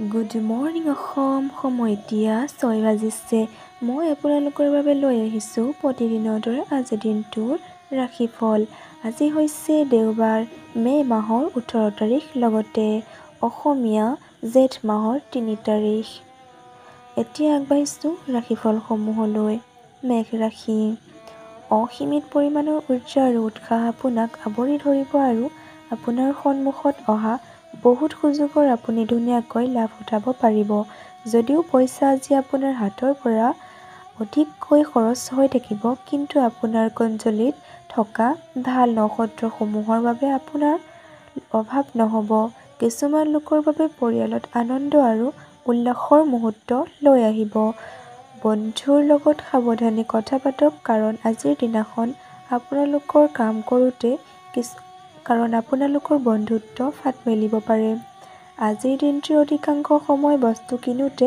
Good morning Assam. সময় এতিয়া 6 বাজিছে। মই আপোনালোকৰ বাবে লৈ আহিছোঁ প্ৰতিদিনৰ দৰে আজিৰ দিনটোৰ ৰাশিফল। আজি হৈছে দেওবাৰ, মে' মাহৰ 18 তাৰিখ, লগতে অসমীয়া জেঠ মাহৰ 3 তাৰিখ। এতিয়া আগবাঢ়িছোঁ ৰাশিফলসমূহলৈ। মেঘ ৰাশি। অসীমিত পৰিমাণৰ ঊৰ্জা আৰু উৎসাহ আপোনাক আৱৰি ধৰিব আৰু আপোনাৰ সন্মুখত অহা বহুত সুযোগৰ আপুনি ধুনীয়াকৈ লাভ উঠাব পাৰিব। যদিও পইচা আজি আপোনাৰ হাতৰ পৰা অধিককৈ খৰচ হৈ থাকিব, কিন্তু আপোনাৰ কুণ্ডলীত থকা ভাল নক্ষত্ৰসমূহৰ বাবে আপোনাৰ অভাৱ নহ'ব। কিছুমান লোকৰ বাবে পৰিয়ালত আনন্দ আৰু উল্লাসৰ মুহূৰ্ত লৈ আহিব। বন্ধুৰ লগত সাৱধানে কথা পাতক, কাৰণ আজিৰ দিনাখন আপোনালোকৰ বন্ধুত্ব ফাট মেলিব পাৰে। আজিৰ দিনটোৰ অধিকাংশ সময় বস্তু কিনোতে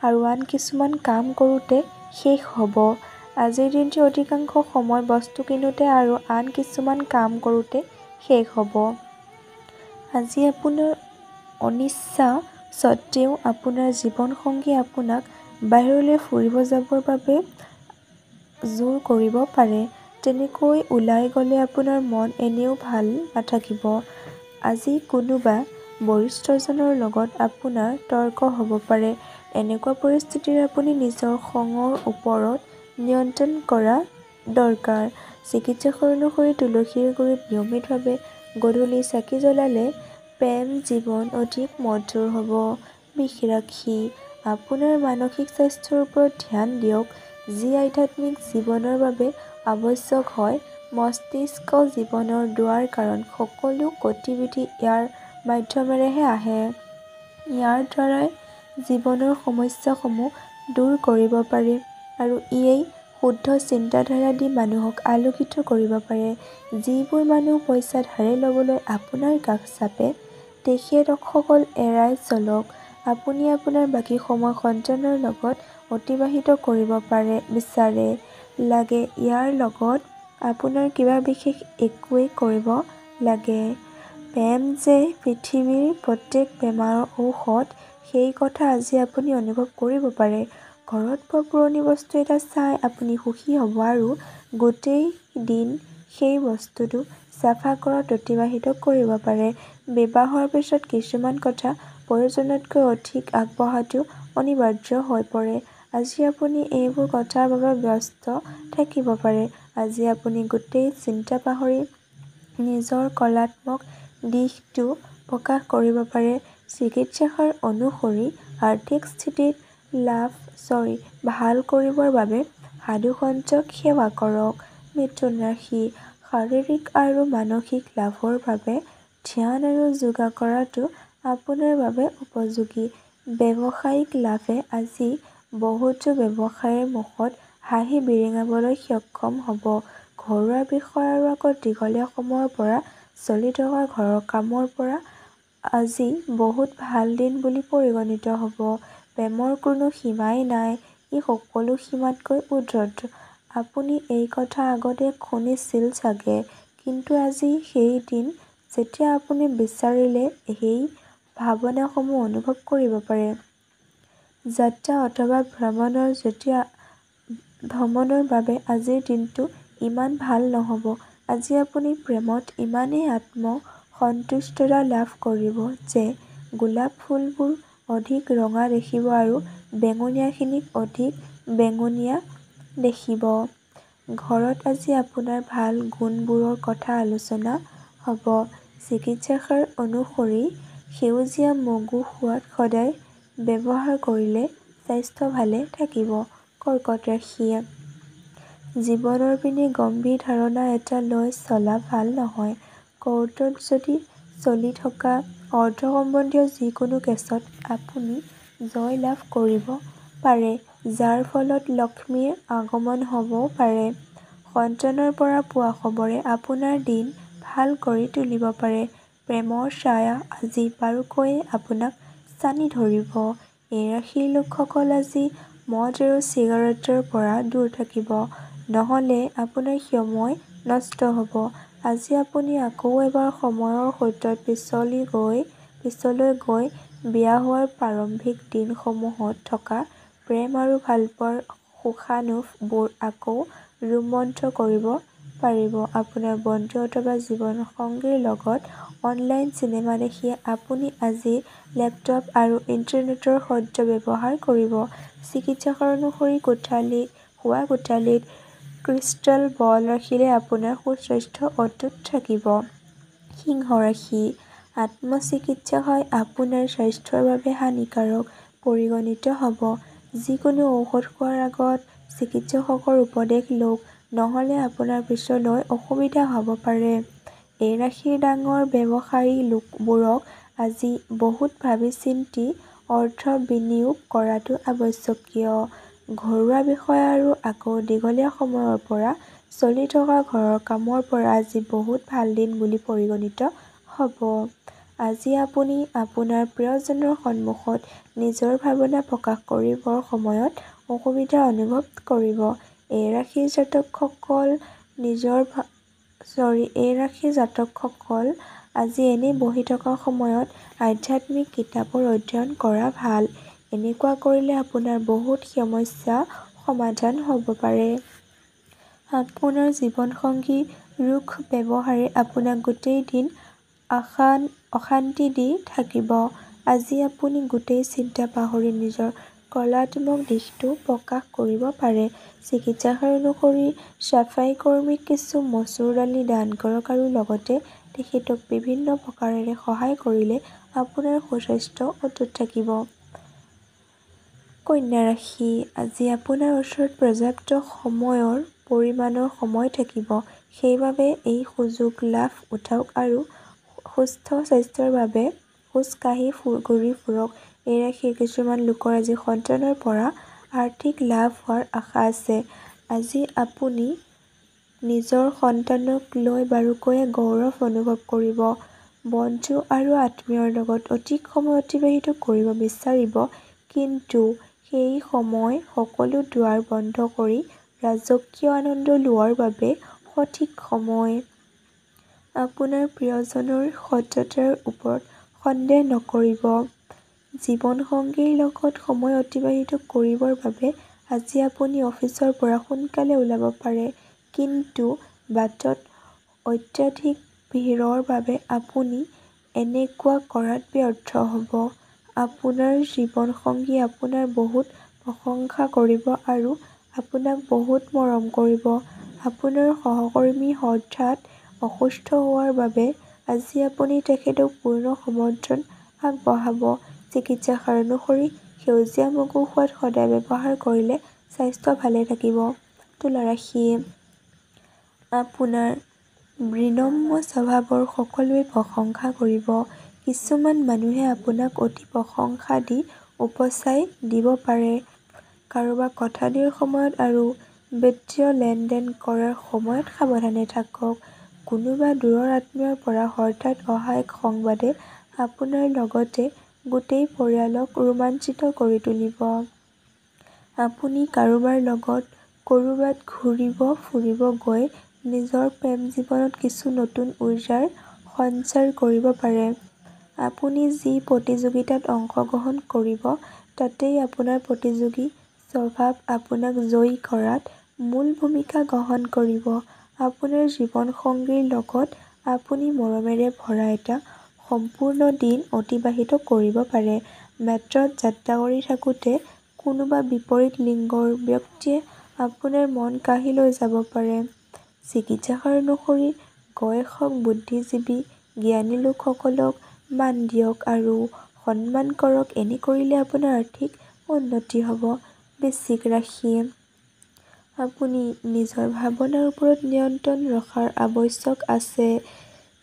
আৰু আন কিছুমান কাম কৰোঁতে শেষ হ'ব। আজি আপোনাৰ অনিচ্ছা স্বত্বেও আপোনাৰ জীৱনসংগী আপোনাক বাহিৰলৈ ফুৰিব যাবৰ বাবে জোৰ কৰিব পাৰে। তেনেকৈ ওলাই গ'লে আপোনাৰ মন এনেও ভাল নাথাকিব। আজি কোনোবা বৰিষ্ঠজনৰ লগত আপোনাৰ তৰ্ক হ'ব পাৰে। এনেকুৱা পৰিস্থিতিত আপুনি নিজৰ খঙৰ ওপৰত নিয়ন্ত্ৰণ কৰা দৰকাৰ। চিকিৎসক অনুসৰি তুলসীৰ গুৰিত নিয়মিতভাৱে গধূলি চাকি জ্বলালে প্ৰেম জীৱন অধিক মধুৰ হ'ব। বৃষ ৰাশি। আপোনাৰ মানসিক স্বাস্থ্যৰ ওপৰত ধ্যান দিয়ক, যি আধ্যাত্মিক জীৱনৰ বাবে আৱশ্যক হয়। মস্তিষ্ক জীৱনৰ দুৱাৰ, কাৰণ সকলো গতিবিধি ইয়াৰ মাধ্যমেৰেহে আহে। ইয়াৰ দ্বাৰাই জীৱনৰ সমস্যাসমূহ দূৰ কৰিব পাৰি আৰু ইয়েই শুদ্ধ চিন্তাধাৰা দি মানুহক আলোকিত কৰিব পাৰে। যিবোৰ মানুহ পইচা ধাৰে ল'বলৈ আপোনাৰ কাষ চাপে, তেখেতসকল এৰাই চলক। আপুনি আপোনাৰ বাকী সময় সন্তানৰ লগত অতিবাহিত কৰিব বিচাৰে। লাগে ইয়াৰ লগত আপোনাৰ কিবা বিশেষ একোৱেই কৰিব লাগে। প্ৰেম যে পৃথিৱীৰ প্ৰত্যেক বেমাৰৰ ঔষধ, সেই কথা আজি আপুনি অনুভৱ কৰিব পাৰে। ঘৰত পোৱা পুৰণি বস্তু এটা চাই আপুনি সুখী হ'ব আৰু গোটেই দিন সেই বস্তুটো চাফা কৰাত অতিবাহিত কৰিব পাৰে। বিবাহৰ পিছত কিছুমান কথা প্ৰয়োজনতকৈ অধিক আগবঢ়াটো অনিবাৰ্য হৈ পৰে। আজি আপুনি এইবোৰ কথাৰ বাবে ব্যস্ত থাকিব পাৰে। আজি আপুনি গোটেই চিন্তা পাহৰি নিজৰ কলাত্মক দিশটো প্ৰকাশ কৰিব পাৰে। চিকিৎসকৰ অনুসৰি আৰ্থিক স্থিতি ভাল কৰিবৰ বাবে সাধুসন্তক সেৱা কৰক। মিথুন ৰাশি। শাৰীৰিক আৰু মানসিক লাভৰ বাবে ধ্যান আৰু যোগা কৰাটো আপোনাৰ বাবে উপযোগী। ব্যৱসায়িক লাভে আজি বহুতো ব্যৱসায়ীৰ মুখত হাঁহি বিৰিঙাবলৈ সক্ষম হ'ব। ঘৰুৱা বিষয় আৰু আকৌ দীঘলীয়া সময়ৰ পৰা চলি থকা ঘৰৰ কামৰ পৰা আজি বহুত ভাল দিন বুলি পৰিগণিত হ'ব। প্ৰেমৰ কোনো সীমাই নাই, ই সকলো সীমাতকৈ ঊৰ্ধ্বত। আপুনি এই কথা আগতে শুনিছিল চাগে, কিন্তু আজি সেই দিন যেতিয়া আপুনি বিচাৰিলে সেই ভাৱনাসমূহ অনুভৱ কৰিব পাৰে। যাত্ৰা অথবা ভ্ৰমণৰ বাবে আজিৰ দিনটো ইমান ভাল নহ'ব। আজি আপুনি প্ৰেমত ইমানেই আত্মসন্তুষ্টতা লাভ কৰিব যে গোলাপ ফুলবোৰ অধিক ৰঙা দেখিব আৰু বেঙুনীয়াখিনিক অধিক বেঙুনীয়া দেখিব। ঘৰত আজি আপোনাৰ ভাল গুণবোৰৰ কথা আলোচনা হ'ব। চিকিৎসকৰ অনুসৰি সেউজীয়া মগু সদায় ব্যৱহাৰ কৰিলে স্বাস্থ্য ভালে থাকিব। কৰ্কট ৰাশি। জীৱনৰ পিনে গম্ভীৰ ধাৰণা এটা লৈ চলা ভাল নহয়। কোৰ্টত চলি থকা অৰ্থ সম্বন্ধীয় যিকোনো কেছত আপুনি জয় লাভ কৰিব পাৰে, যাৰ ফলত লক্ষ্মীৰ আগমন হ'ব পাৰে। সন্তানৰ পৰা পোৱা খবৰে আপোনাৰ দিন ভাল কৰি তুলিব পাৰে। প্ৰেমৰ ছায়া আজি বাৰুকৈয়ে আপোনাক ছানি ধৰিব। এই ৰাশিৰ লোকসকল আজি মদ আৰু চিগাৰেটৰ পৰা দূৰ থাকিব, নহ'লে আপোনাৰ সময় নষ্ট হ'ব। আজি আপুনি আকৌ এবাৰ সময়ৰ সোঁতত পিছলৈ গৈ বিয়া হোৱাৰ প্ৰাৰম্ভিক দিনসমূহত থকা প্ৰেম আৰু ভালপোৱাৰ সুখানুভবোৰ আকৌ ৰোমন্থন কৰিব পাৰিব। আপোনাৰ বন্ধু অথবা জীৱনসংগীৰ লগত অনলাইন চিনেমা দেখি আপুনি আজি লেপটপ আৰু ইণ্টাৰনেটৰ সদ্ব্যৱহাৰ কৰিব। চিকিৎসক অনুসৰি শোৱা কোঠালিত ক্ৰিষ্টেল বল ৰাখিলে আপোনাৰ সুস্বাস্থ্য অটুট থাকিব। সিংহ ৰাশি: আত্মচিকিৎসা হয় আপোনাৰ স্বাস্থ্যৰ বাবে হানিকাৰক পৰিগণিত হ'ব। যিকোনো ঔষধ খোৱাৰ আগত চিকিৎসকৰ উপদেশ লওক, নহ'লে আপোনাৰ পিছলৈ অসুবিধা হ'ব পাৰে। এই ৰাশিৰ ডাঙৰ ব্যৱসায়ী লোকবোৰক আজি বহুত ভাবি-চিন্তি অৰ্থ বিনিয়োগ কৰাটো আৱশ্যকীয়। ঘৰুৱা বিষয় আৰু আকৌ দীঘলীয়া সময়ৰ পৰা চলি থকা ঘৰৰ কামৰ পৰা আজি বহুত ভাল দিন বুলি পৰিগণিত হ'ব। আজি আপুনি আপোনাৰ প্ৰিয়জনৰ সন্মুখত নিজৰ ভাৱনা প্ৰকাশ কৰিবৰ সময়ত অসুবিধা অনুভৱ কৰিব। এই ৰাশিৰ জাতকসকল আজি এনেই বহি থকা সময়ত আধ্যাত্মিক কিতাপৰ অধ্যয়ন কৰা ভাল। এনেকুৱা কৰিলে আপোনাৰ বহুত সমস্যা সমাধান হ'ব পাৰে। আপোনাৰ জীৱনসংগীৰ ৰুখ ব্যৱহাৰে আপোনাক গোটেই দিন অশান্তি দি থাকিব। আজি আপুনি গোটেই চিন্তা পাহৰি নিজৰ কলাত্মক দিশটো প্ৰকাশ কৰিব পাৰে। চিকিৎসক অনুসৰি চাফাই কৰ্মীক কিছু মচুৰ দালি দান কৰক আৰু লগতে তেখেতক বিভিন্ন প্ৰকাৰেৰে সহায় কৰিলে আপোনাৰ সুস্বাস্থ্য অটুট থাকিব। কন্যা ৰাশি: আজি আপোনাৰ ওচৰত পৰ্যাপ্ত পৰিমাণৰ সময় থাকিব। সেইবাবে এই সুযোগ লাভ উঠাওক আৰু সুস্থ স্বাস্থ্যৰ বাবে খোজ কাঢ়ি ঘূৰি ফুৰক। এই ৰাশিৰ কিছুমান লোকৰ আজি সন্তানৰ পৰা আৰ্থিক লাভ হোৱাৰ আশা আছে। আজি আপুনি নিজৰ সন্তানক লৈ বাৰুকৈয়ে গৌৰৱ অনুভৱ কৰিব। বন্ধু আৰু আত্মীয়ৰ লগত অধিক সময় অতিবাহিত কৰিব বিচাৰিব, কিন্তু সেই সময় সকলো দুৱাৰ বন্ধ কৰি ৰাজকীয় আনন্দ লোৱাৰ বাবে সঠিক সময়। আপোনাৰ প্ৰিয়জনৰ সততাৰ ওপৰত সন্দেহ নকৰিব। জীৱনসংগীৰ লগত সময় অতিবাহিত কৰিবৰ বাবে আজি আপুনি অফিচৰ পৰা সোনকালে ওলাব পাৰে, কিন্তু বাটত অত্যাধিক ভিৰৰ বাবে আপুনি এনেকুৱা কৰাত ব্যৰ্থ হ'ব। আপোনাৰ জীৱনসংগী আপোনাৰ বহুত প্ৰশংসা কৰিব আৰু আপোনাক বহুত মৰম কৰিব। আপোনাৰ সহকৰ্মী হঠাৎ অসুস্থ হোৱাৰ বাবে আজি আপুনি তেখেতক পূৰ্ণ সমৰ্থন আগবঢ়াব। চিকিৎসক অনুসৰি সেউজীয়া মগু খোৱাত সদায় ব্যৱহাৰ কৰিলে স্বাস্থ্য ভালে থাকিব। তুলা ৰাশি: আপোনাৰ বিনম্ৰ স্বভাৱৰ সকলোৱে প্ৰশংসা কৰিব। কিছুমান মানুহে আপোনাক অতি প্ৰশংসা দি উপচাই দিব পাৰে। কাৰোবাক কথা দিয়াৰ সময়ত আৰু বিত্তীয় লেনদেন কৰাৰ সময়ত সাৱধানে থাকক। কোনোবা দূৰৰ আত্মীয়ৰ পৰা হঠাৎ অহা এক সংবাদে আপোনাৰ লগতে গোটেই পৰিয়ালক ৰোমাঞ্চিত কৰি তুলিব। আপুনি কাৰোবাৰ লগত ক'ৰবাত ঘূৰিব ফুৰিব গৈ নিজৰ প্ৰেম জীৱনত কিছু নতুন উৰ্জাৰ সঞ্চাৰ কৰিব পাৰে। আপুনি যি প্ৰতিযোগিতাত অংশগ্ৰহণ কৰিব তাতেই আপোনাৰ প্ৰতিযোগী স্বভাৱ আপোনাক জয়ী কৰাত মূল ভূমিকা গ্ৰহণ কৰিব। আপোনাৰ জীৱনসংগীৰ লগত আপুনি মৰমেৰে ভৰা এটা সম্পূৰ্ণ দিন অতিবাহিত কৰিব পাৰে। মেট্ৰত যাত্ৰা কৰি থাকোঁতে কোনোবা বিপৰীত লিংগৰ ব্যক্তিয়ে আপোনাৰ মন কাঢ়ি লৈ যাব পাৰে। চিকিৎসক অনুসৰি গৱেষক, বুদ্ধিজীৱী, জ্ঞানী লোকসকলক মান দিয়ক আৰু সন্মান কৰক। এনে কৰিলে আপোনাৰ আৰ্থিক উন্নতি হ'ব। বৃশ্চিক ৰাশি: আপুনি নিজৰ ভাৱনাৰ ওপৰত নিয়ন্ত্ৰণ ৰখাৰ আৱশ্যক আছে।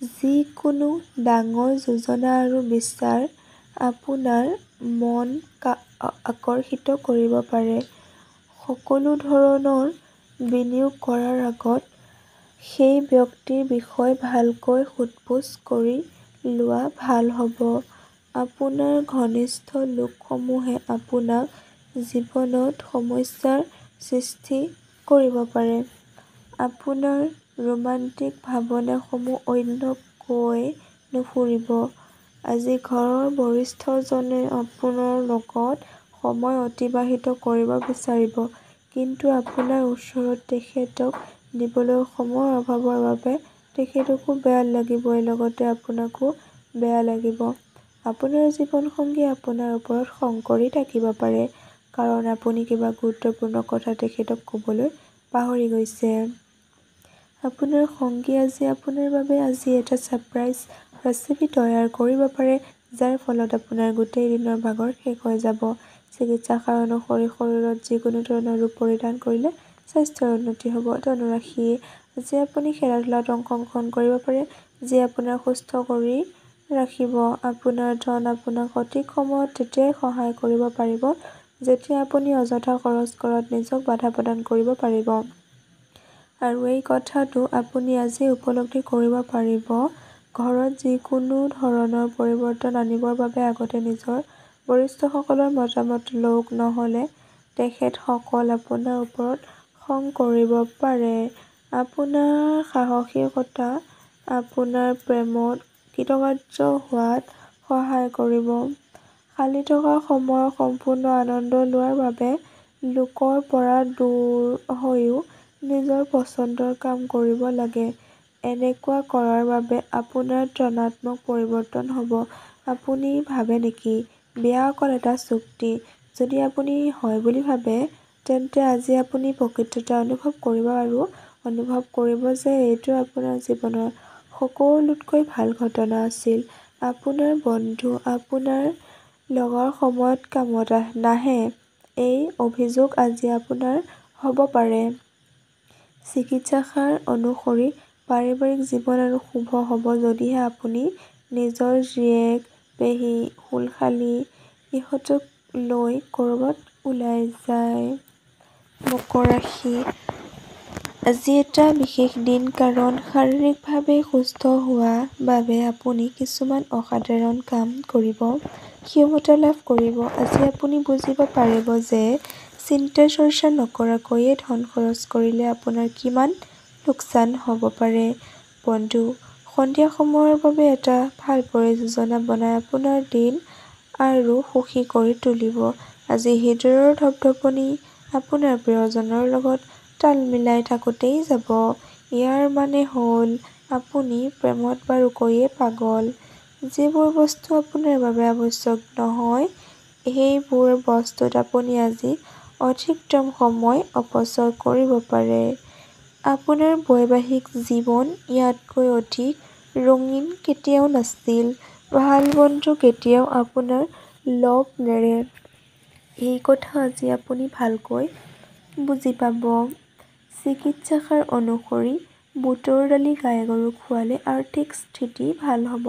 যিকোনো ডাঙৰ যোজনা আৰু বিচাৰ আপোনাৰ মন আকৰ্ষিত কৰিব পাৰে। সকলো ধৰণৰ বিনিয়োগ কৰাৰ আগত সেই ব্যক্তিৰ বিষয়ে ভালকৈ সোধ-পোছ কৰি লোৱা ভাল হ'ব। আপোনাৰ ঘনিষ্ঠ লোকসমূহে আপোনাৰ জীৱনত সমস্যাৰ সৃষ্টি কৰিব পাৰে। আপোনাৰ ৰোমান্টিক ভাৱনাসমূহ অন্যক কৈ নুফুৰিব। আজি ঘৰৰ বৰিষ্ঠজনে আপোনাৰ লগত সময় অতিবাহিত কৰিব বিচাৰিব, কিন্তু আপোনাৰ ওচৰত তেখেতক দিবলৈ সময়ৰ অভাৱৰ বাবে তেখেতকো বেয়া লাগিবই, লগতে আপোনাকো বেয়া লাগিব। আপোনাৰ জীৱনসংগী আপোনাৰ ওপৰত খং কৰি থাকিব পাৰে, কাৰণ আপুনি কিবা গুৰুত্বপূৰ্ণ কথা তেখেতক ক'বলৈ পাহৰি গৈছে। আপোনাৰ সংগী আজি আপোনাৰ বাবে আজি এটা ছাৰপ্ৰাইজ ৰেচিপি তৈয়াৰ কৰিব পাৰে, যাৰ ফলত আপোনাৰ গোটেই দিনৰ ভাগৰ শেষ হৈ যাব। চিকিৎসাসাৰ অনুসৰি শৰীৰত যিকোনো ধৰণৰ ৰূপ পৰিধান কৰিলে স্বাস্থ্যৰ উন্নতি হ'ব। ধনুৰাশি, আজি আপুনি খেলা-ধূলাত অংশগ্ৰহণ কৰিব পাৰে, যি আপোনাক সুস্থ কৰি ৰাখিব। আপোনাৰ ধন আপোনাক সঠিক সময়ত তেতিয়াই সহায় কৰিব পাৰিব যেতিয়া আপুনি অযথা খৰচ কৰাত নিজক বাধা প্ৰদান কৰিব পাৰিব। আৰু এই কথাটো আপুনি আজিয়েই উপলব্ধি কৰিব পাৰিব। ঘৰত যিকোনো ধৰণৰ পৰিৱৰ্তন আনিবৰ বাবে আগতে নিজৰ বৰিষ্ঠসকলৰ মতামত লওক, নহ'লে তেখেতসকল আপোনাৰ ওপৰত খং কৰিব পাৰে। আপোনাৰ সাহসিকতা আপোনাৰ প্ৰেমত কৃতকাৰ্য হোৱাত সহায় কৰিব। খালী থকা সময়ৰ সম্পূৰ্ণ আনন্দ লোৱাৰ বাবে লোকৰ পৰা দূৰ হৈও নিজৰ পচন্দৰ কাম কৰিব লাগে। এনেকুৱা কৰাৰ বাবে আপোনাৰ ধনাত্মক পৰিৱৰ্তন হ'ব। আপুনি ভাবে নেকি, বিয়া অকল এটা চুক্তি? যদি আপুনি হয় বুলি ভাবে, তেন্তে আজি আপুনি প্ৰকৃততে অনুভৱ কৰিব আৰু অনুভৱ কৰিব যে এইটো আপোনাৰ জীৱনৰ সকলোতকৈ ভাল ঘটনা আছিল। আপোনাৰ বন্ধু আপোনাৰ লগৰ সময়ত কামত নাহে, এই অভিযোগ আজি আপোনাৰ হ'ব পাৰে। চিকিৎসাসাৰ অনুসৰি পাৰিবাৰিক জীৱন আৰু শুভ হ'ব যদিহে আপুনি নিজৰ জীয়েক, পেহী, খুলখালী ইহঁতক লৈ ক'ৰবাত ওলাই যায়। মকৰ ৰাশি, আজি এটা বিশেষ দিন, কাৰণ শাৰীৰিকভাৱে সুস্থ হোৱাৰ বাবে আপুনি কিছুমান অসাধাৰণ কাম কৰিব, ক্ষমতা লাভ কৰিব। আজি আপুনি বুজিব পাৰিব যে চিন্তা-চৰ্চা নকৰাকৈয়ে ধন খৰচ কৰিলে আপোনাৰ কিমান লোকচান হ'ব পাৰে। বন্ধু, সন্ধিয়া সময়ৰ বাবে এটা ভাল পৰিযোজনা বনাই আপোনাৰ দিন আৰু সুখী কৰি তুলিব। আজি হৃদয়ৰ ধপধপনি আপোনাৰ প্ৰিয়জনৰ লগত তাল মিলাই থাকোঁতেই যাব। ইয়াৰ মানে হ'ল আপুনি প্ৰেমত বাৰুকৈয়ে পাগল। যিবোৰ বস্তু আপোনাৰ বাবে আৱশ্যক নহয়, সেইবোৰ বস্তুত আপুনি আজি অধিকতম সময় অপচয় কৰিব পাৰে। আপোনাৰ বৈবাহিক জীৱন ইয়াতকৈ অধিক ৰঙীন কেতিয়াও নাছিল। ভাল বন্ধু কেতিয়াও আপোনাৰ লগ নেৰে। এই কথা আজি আপুনি ভালকৈ বুজি পাব। চিকিৎসাসাৰ অনুসৰি বুটৰ দালি গাই-গৰুক খুৱালে আৰ্থিক স্থিতি ভাল হ'ব।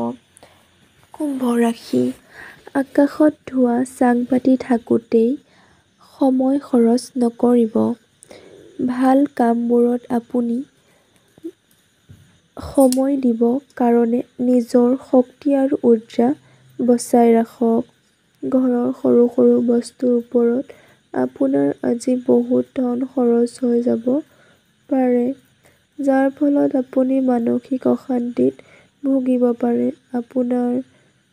কুম্ভ ৰাশি, আকাশত ধোঁৱা চাং পাতি থাকোঁতেই সময় খৰচ নকৰিব। ভাল কামবোৰত আপুনি সময় দিব কাৰণে নিজৰ শক্তি আৰু উৰ্জা বচাই ৰাখক। ঘৰৰ সৰু সৰু বস্তুৰ ওপৰত আপোনাৰ আজি বহুত ধন খৰচ হৈ যাব পাৰে, যাৰ ফলত আপুনি মানসিক অশান্তিত ভুগিব পাৰে। আপোনাৰ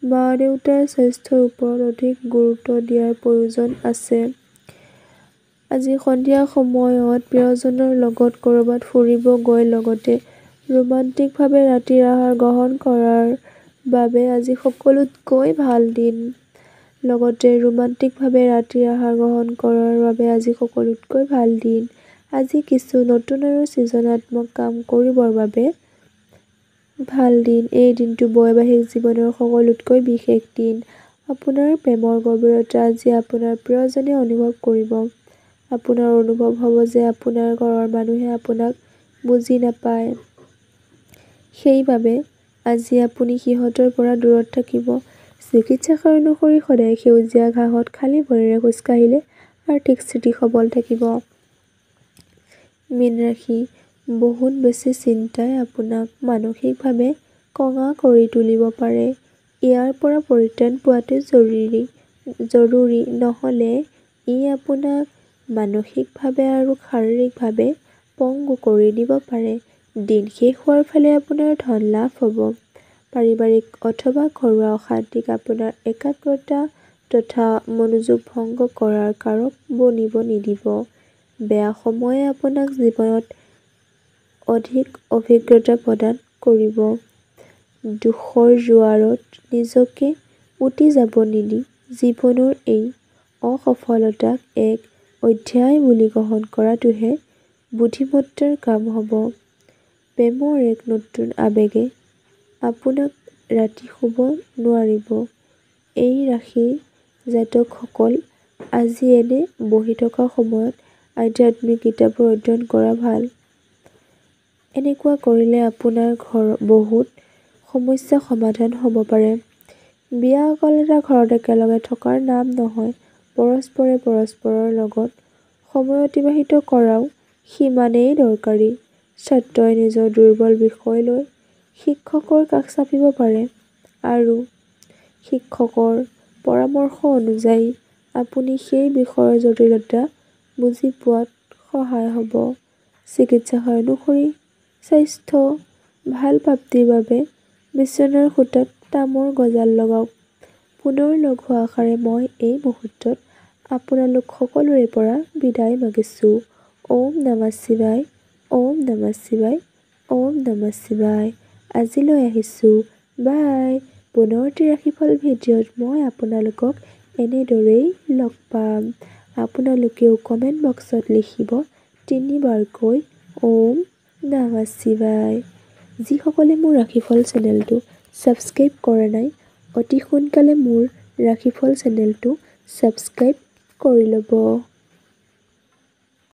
মা-দেউতাৰ স্বাস্থ্যৰ ওপৰত অধিক গুৰুত্ব দিয়াৰ প্ৰয়োজন আছে। আজি সন্ধিয়া সময়ত প্ৰিয়জনৰ লগত ক'ৰবাত ফুৰিব গৈ লগতে ৰোমান্টিকভাৱে ৰাতিৰ আহাৰ গ্ৰহণ কৰাৰ বাবে আজি সকলোতকৈ ভাল দিন। লগতে ৰোমান্টিকভাৱে ৰাতিৰ আহাৰ গ্ৰহণ কৰাৰ বাবে আজি সকলোতকৈ ভাল দিন। আজি কিছু নতুন আৰু সৃজনাত্মক কাম কৰিবৰ বাবে ভাল দিন। এই দিনটো বৈবাহিক জীৱনৰ সকলোতকৈ বিশেষ দিন। আপোনাৰ প্ৰেমৰ গভীৰতা আজি আপোনাৰ প্ৰিয়জনে অনুভৱ কৰিব। আপোনাৰ অনুভৱ হ'ব যে আপোনাৰ ঘৰৰ মানুহে আপোনাক বুজি নাপায়। সেইবাবে আজি আপুনি সিহঁতৰ পৰা দূৰত থাকিব। চিকিৎসাসাৰ অনুসৰি সদায় সেউজীয়া ঘাঁহত খালী ভৰিৰে খোজ কাঢ়িলে আৰ্থিক স্থিতি সবল থাকিব। মীন ৰাশি, বহুত বেছি চিন্তাই আপোনাক মানসিকভাৱে কঙা কৰি তুলিব পাৰে। ইয়াৰ পৰা পৰিত্ৰাণ পোৱাটো জৰুৰী, নহ'লে ই আপোনাক মানসিকভাৱে আৰু শাৰীৰিকভাৱে পংগু কৰি দিব পাৰে। দিন শেষ হোৱাৰ ফালে আপোনাৰ ধন লাভ হ'ব। পাৰিবাৰিক অথবা ঘৰুৱা অশান্তিক আপোনাৰ একাগ্ৰতা তথা মনোযোগ ভংগ কৰাৰ কাৰক বনিব নিদিব। বেয়া সময়ে আপোনাক জীৱনত অধিক অভিজ্ঞতা প্ৰদান কৰিব। দুখৰ জোৱাৰত নিজকে উটি যাব নিদি জীৱনৰ এই অসফলতাক এক অধ্যায় বুলি গ্ৰহণ কৰাটোহে বুদ্ধিমত্তাৰ কাম হ'ব। প্ৰেমৰ এক নতুন আৱেগে আপোনাক ৰাতি শুব নোৱাৰিব। এই ৰাশি জাতকসকল আজি এনে বহি থকা সময়ত আধ্যাত্মিক কিতাপৰ অধ্যয়ন কৰা ভাল। এনেকুৱা কৰিলে আপোনাৰ বহুত সমস্যা সমাধান হ'ব পাৰে। বিয়া অকল এটা ঘৰত একেলগে থকাৰ নাম নহয়, পৰস্পৰে পৰস্পৰৰ লগত সময় অতিবাহিত কৰাও সিমানেই দৰকাৰী। ছাত্ৰই নিজৰ দুৰ্বল বিষয় লৈ শিক্ষকৰ কাষ চাপিব পাৰে আৰু শিক্ষকৰ পৰামৰ্শ অনুযায়ী আপুনি সেই বিষয়ৰ জটিলতা বুজি পোৱাত সহায় হ'ব। চিকিৎসালয় অনুসৰি স্বাস্থ্য ভাল প্ৰাপ্তিৰ বাবে বিচনাৰ খুঁটাত তামৰ গজাল লগাওক। পুনৰ লগ হোৱা আশাৰে মই এই মুহূৰ্তত আপোনালোক সকলোৰে পৰা বিদায় মাগিছোঁ। ওম নমঃ শিৱায়, ওম নমঃ শিৱায়, ওম নমঃ শিৱায়। আজিলৈ আহিছোঁ। বাই। পুনৰটি ৰাশিফল ভিডিঅ'ত মই আপোনালোকক এনেদৰেই লগ পাম। আপোনালোকেও কমেণ্ট বক্সত লিখিব 3 বাৰকৈ ওম নমঃ শিৱায়। যিসকলে মোৰ ৰাশিফল চেনেলটো ছাবস্ক্ৰাইব কৰা নাই, অতি সোনকালে মোৰ ৰাশিফল চেনেলটো ছাবস্ক্ৰাইব কৰি ল'ব।